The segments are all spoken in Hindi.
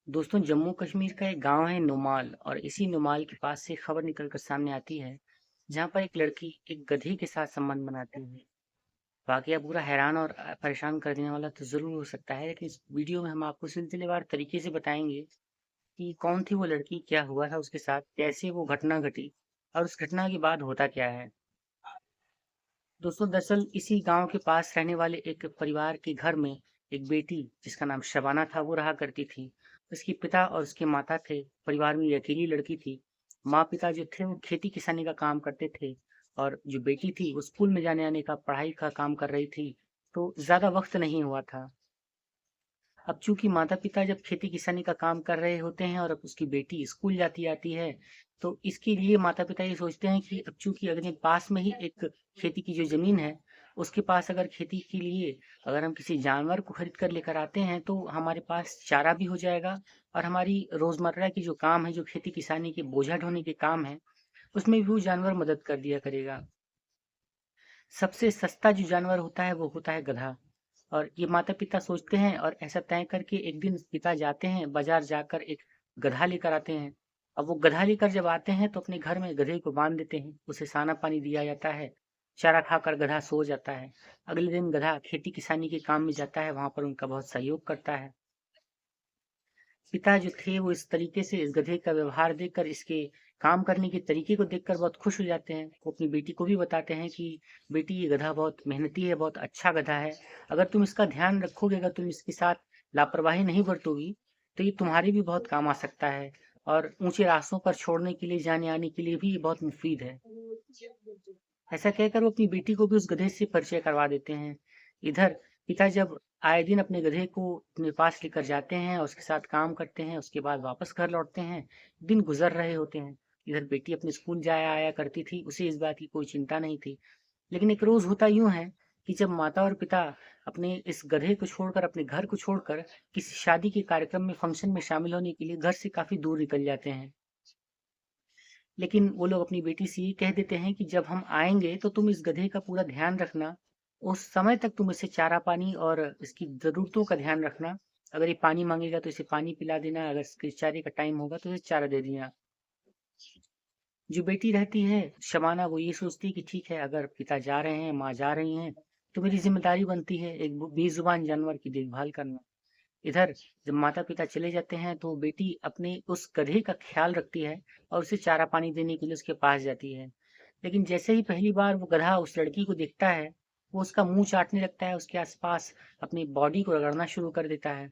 दोस्तों, जम्मू कश्मीर का एक गांव है नुमाल। और इसी नुमाल के पास से खबर निकलकर सामने आती है, जहां पर एक लड़की एक गधे के साथ संबंध बनाती है। वाकया पूरा हैरान और परेशान कर देने वाला तो जरूर हो सकता है, लेकिन इस वीडियो में हम आपको सिलसिलेवार तरीके से बताएंगे कि कौन थी वो लड़की, क्या हुआ था उसके साथ, कैसे वो घटना घटी और उस घटना के बाद होता क्या है। दोस्तों, दरअसल इसी गांव के पास रहने वाले एक परिवार के घर में एक बेटी जिसका नाम शबाना था वो रहा करती थी। उसके पिता और उसके माता थे। परिवार में ये अकेली लड़की थी। माँ पिता जो थे वो खेती किसानी का काम करते थे, और जो बेटी थी वो स्कूल में जाने आने का पढ़ाई का काम कर रही थी। तो ज्यादा वक्त नहीं हुआ था। अब चूंकि माता पिता जब खेती किसानी का काम कर रहे होते हैं और अब उसकी बेटी स्कूल जाती आती है, तो इसके लिए माता पिता ये सोचते हैं कि अब चूंकि अगले पास में ही एक खेती की जो जमीन है, उसके पास अगर खेती के लिए अगर हम किसी जानवर को खरीद कर लेकर आते हैं तो हमारे पास चारा भी हो जाएगा, और हमारी रोजमर्रा की जो काम है, जो खेती किसानी के बोझा ढोने के काम है, उसमें भी वो जानवर मदद कर दिया करेगा। सबसे सस्ता जो जानवर होता है वो होता है गधा। और ये माता पिता सोचते हैं, और ऐसा तय करके एक दिन पिता जाते हैं बाजार, जाकर एक गधा लेकर आते हैं। अब वो गधा लेकर जब आते हैं तो अपने घर में गधे को बांध देते हैं, उसे साना पानी दिया जाता है। चारा खाकर गधा सो जाता है। अगले दिन गधा खेती किसानी के काम में जाता है, वहां पर उनका बहुत सहयोग करता है। पिता जो थे वो इस तरीके से इस गधे का व्यवहार देखकर, इसके काम करने के तरीके को देखकर बहुत खुश हो जाते हैं। वो अपनी बेटी को भी बताते हैं कि बेटी, ये गधा बहुत मेहनती है, बहुत अच्छा गधा है। अगर तुम इसका ध्यान रखोगे, अगर तुम इसके साथ लापरवाही नहीं बरतोगी, तो ये तुम्हारे भी बहुत काम आ सकता है। और ऊंचे रास्तों पर छोड़ने के लिए, जाने आने के लिए भी ये बहुत मुफीद है। ऐसा कहकर वो अपनी बेटी को भी उस गधे से परिचय करवा देते हैं। इधर पिता जब आए दिन अपने गधे को अपने पास लेकर जाते हैं और उसके साथ काम करते हैं, उसके बाद वापस घर लौटते हैं। दिन गुजर रहे होते हैं। इधर बेटी अपने स्कूल जाया आया करती थी, उसे इस बात की कोई चिंता नहीं थी। लेकिन एक रोज होता यूं है कि जब माता और पिता अपने इस गधे को छोड़कर, अपने घर को छोड़कर किसी शादी के कार्यक्रम में, फंक्शन में शामिल होने के लिए घर से काफी दूर निकल जाते हैं। लेकिन वो लोग अपनी बेटी से ये कह देते हैं कि जब हम आएंगे तो तुम इस गधे का पूरा ध्यान रखना। उस समय तक तुम इसे चारा पानी और इसकी जरूरतों का ध्यान रखना। अगर ये पानी मांगेगा तो इसे पानी पिला देना, अगर इसके चारे का टाइम होगा तो इसे चारा दे देना। जो बेटी रहती है शबाना, वो ये सोचती है कि ठीक है, अगर पिता जा रहे हैं, माँ जा रही हैं, तो मेरी जिम्मेदारी बनती है एक बेजुबान जानवर की देखभाल करना। इधर जब माता पिता चले जाते हैं तो बेटी अपने उस गधे का ख्याल रखती है और उसे चारा पानी देने के लिए उसके पास जाती है। लेकिन जैसे ही पहली बार वो गधा उस लड़की को देखता है, वो उसका मुंह चाटने लगता है, उसके आसपास अपनी बॉडी को रगड़ना शुरू कर देता है।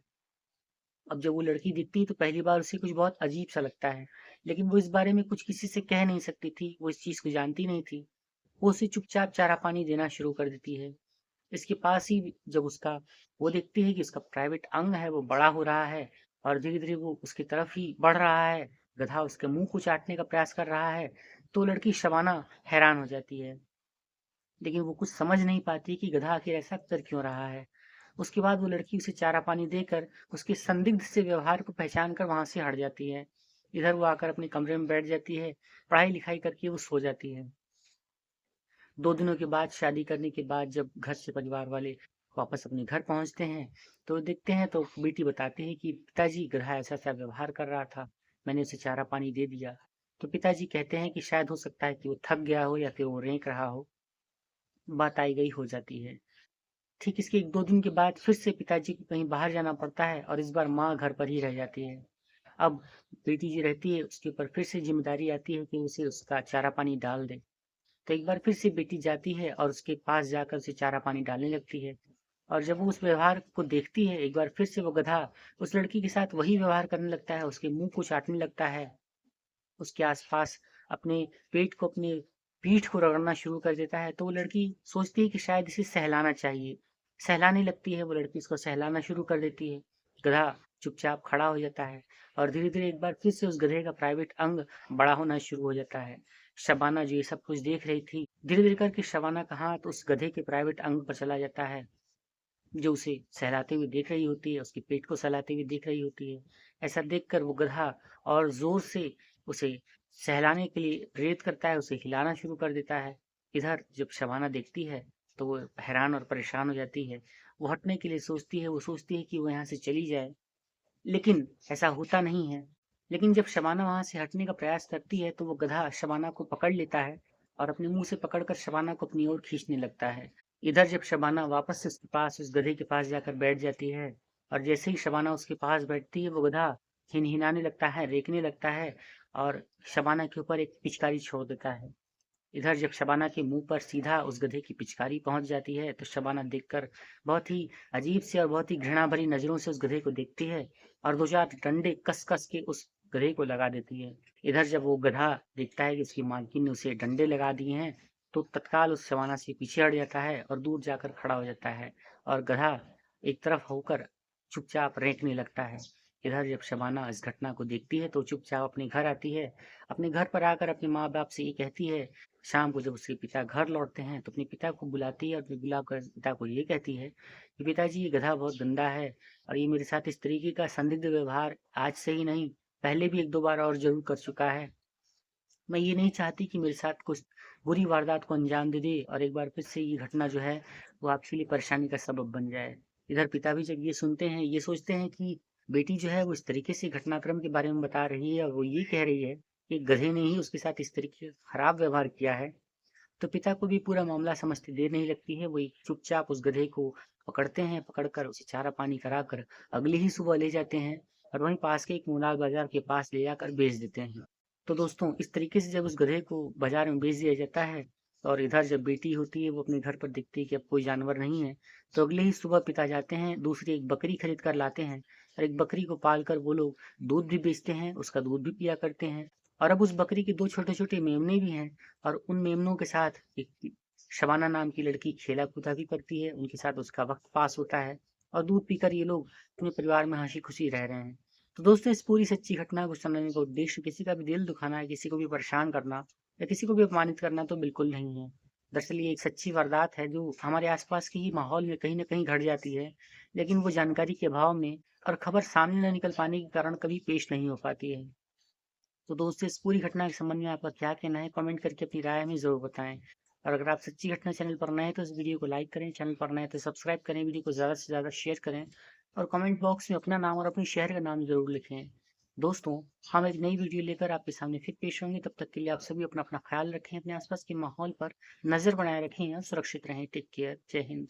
अब जब वो लड़की दिखती है तो पहली बार उसे कुछ बहुत अजीब सा लगता है, लेकिन वो इस बारे में कुछ किसी से कह नहीं सकती थी, वो इस चीज को जानती नहीं थी। वो उसे चुपचाप चारा पानी देना शुरू कर देती है। इसके पास ही जब उसका वो देखती है कि उसका प्राइवेट अंग है वो बड़ा हो रहा है, और धीरे धीरे वो उसकी तरफ ही बढ़ रहा है, गधा उसके मुंह को चाटने का प्रयास कर रहा है, तो लड़की शबाना हैरान हो जाती है। लेकिन वो कुछ समझ नहीं पाती कि गधा आखिर ऐसा कर क्यों रहा है। उसके बाद वो लड़की उसे चारा पानी देकर उसके संदिग्ध से व्यवहार को पहचान कर वहां से हट जाती है। इधर वो आकर अपने कमरे में बैठ जाती है, पढ़ाई लिखाई करके वो सो जाती है। 2 दिनों के बाद, शादी करने के बाद, जब घर से परिवार वाले वापस अपने घर पहुंचते हैं, तो देखते हैं तो बेटी बताती है कि पिताजी, गधा ऐसा ऐसा व्यवहार कर रहा था, मैंने उसे चारा पानी दे दिया। तो पिताजी कहते हैं कि शायद हो सकता है कि वो थक गया हो या फिर वो रेंक रहा हो। बात आई गई हो जाती है। ठीक इसके 1-2 दिन के बाद फिर से पिताजी को कहीं बाहर जाना पड़ता है, और इस बार माँ घर पर ही रह जाती है। अब बेटी जी रहती है, उसके ऊपर फिर से जिम्मेदारी आती है कि उसे उसका चारा पानी डाल दे। तो एक बार फिर से बेटी जाती है और उसके पास जाकर उसे चारा पानी डालने लगती है। और जब वो उस व्यवहार को देखती है, एक बार फिर से वो गधा उस लड़की के साथ वही व्यवहार करने लगता है, उसके मुंह को चाटने लगता है, उसके आसपास अपने पेट को, अपने पीठ को रगड़ना शुरू कर देता है। तो वो लड़की सोचती है कि शायद इसे सहलाना चाहिए। सहलाने लगती है, वो लड़की इसको सहलाना शुरू कर देती है। गधा चुपचाप खड़ा हो जाता है, और धीरे धीरे एक बार फिर से उस गधे का प्राइवेट अंग बड़ा होना शुरू हो जाता है। शबाना जो ये सब कुछ देख रही थी, धीरे धीरे करके शबाना का हाथ उस गधे के प्राइवेट अंग पर चला जाता है, जो उसे सहलाते हुए देख रही होती है, उसके पेट को सहलाते हुए देख रही होती है। ऐसा देखकर वो गधा और जोर से उसे सहलाने के लिए प्रेरित करता है, उसे हिलाना शुरू कर देता है। इधर जब शबाना देखती है तो वो हैरान और परेशान हो जाती है। वो हटने के लिए सोचती है, वो सोचती है कि वो यहाँ से चली जाए, लेकिन ऐसा होता नहीं है। लेकिन जब शबाना वहाँ से हटने का प्रयास करती है तो वो गधा शबाना को पकड़ लेता है और अपने मुँह से पकड़कर शबाना को अपनी ओर खींचने लगता है। इधर जब शबाना वापस से उसके पास उस गधे के पास जाकर बैठ जाती है और जैसे ही शबाना उसके पास बैठती है वो गधा हिनहिनाने लगता है, रेंकने लगता है और शबाना के ऊपर एक पिचकारी छोड़ देता है। इधर जब शबाना के मुंह पर सीधा उस गधे की पिचकारी पहुंच जाती है तो शबाना देखकर बहुत ही अजीब से और बहुत ही घृणा भरी नजरों से उस गधे को देखती है और दो चार डंडे कस कस के उस गधे को लगा देती है। इधर जब वो गधा देखता है कि उसकी मालकिन ने उसे डंडे लगा दिए हैं तो तत्काल उस शबाना से पीछे हट जाता है और दूर जाकर खड़ा हो जाता है और गधा एक तरफ होकर चुपचाप रेंकने लगता है। इधर जब शबाना इस घटना को देखती है तो चुपचाप अपने घर आती है। अपने घर पर आकर अपने माँ बाप से ये कहती है। शाम को जब उसके पिता घर लौटते हैं तो अपने पिता को बुलाती है और फिर बुलाकर पिता को ये कहती है कि पिताजी ये गधा बहुत गंदा है और ये मेरे साथ इस तरीके का संदिग्ध व्यवहार आज से ही नहीं पहले भी एक दो बार और जरूर कर चुका है। मैं ये नहीं चाहती कि मेरे साथ कुछ बुरी वारदात को अंजाम दे दे और एक बार फिर से ये घटना जो है वो आपके लिए परेशानी का सबब बन जाए। इधर पिता भी जब ये सुनते हैं ये सोचते हैं कि बेटी जो है वो इस तरीके से घटनाक्रम के बारे में बता रही है और वो ये कह रही है कि गधे ने ही उसके साथ इस तरीके का खराब व्यवहार किया है। तो पिता को भी पूरा मामला समझते देर नहीं लगती है। वही चुपचाप उस गधे को पकड़ते हैं, पकड़कर उसे चारा पानी कराकर अगली ही सुबह ले जाते हैं और वहीं पास के एक मुनार बाजार के पास ले जाकर बेच देते हैं। तो दोस्तों इस तरीके से जब उस गधे को बाजार में बेच दिया जाता है और इधर जब बेटी होती है वो अपने घर पर देखती है कि अब कोई जानवर नहीं है तो अगले ही सुबह पिता जाते हैं दूसरी एक बकरी खरीद कर लाते हैं और एक बकरी को पाल कर वो लोग दूध भी बेचते हैं, उसका दूध भी पिया करते हैं। और अब उस बकरी के दो छोटे छोटे मेमने भी हैं और उन मेमनों के साथ एक शबाना नाम की लड़की खेला कूदा भी करती है, उनके साथ उसका वक्त पास होता है और दूध पीकर ये लोग अपने परिवार में हंसी खुशी रह रहे हैं। तो दोस्तों इस पूरी सच्ची घटना को सुनने का उद्देश्य किसी का भी दिल दुखाना है, किसी को भी परेशान करना या किसी को भी अपमानित करना तो बिल्कुल नहीं है। दरअसल ये एक सच्ची वारदात है जो हमारे आसपास के ही माहौल में कहीं ना कहीं घट जाती है, लेकिन वो जानकारी के अभाव में और खबर सामने न निकल पाने के कारण कभी पेश नहीं हो पाती है। तो दोस्तों इस पूरी घटना के संबंध में आपका क्या कहना है कमेंट करके अपनी राय हमें जरूर बताएं। और अगर आप सच्ची घटना चैनल पर नए हैं तो इस वीडियो को लाइक करें, चैनल पर नए हैं तो सब्सक्राइब करें, वीडियो को ज़्यादा से ज़्यादा शेयर करें और कमेंट बॉक्स में अपना नाम और अपने शहर का नाम जरूर लिखें। दोस्तों हम एक नई वीडियो लेकर आपके सामने फिर पेश होंगे, तब तक के लिए आप सभी अपना अपना ख्याल रखें, अपने आसपास के माहौल पर नज़र बनाए रखें और सुरक्षित रहें। टेक केयर, जय हिंद।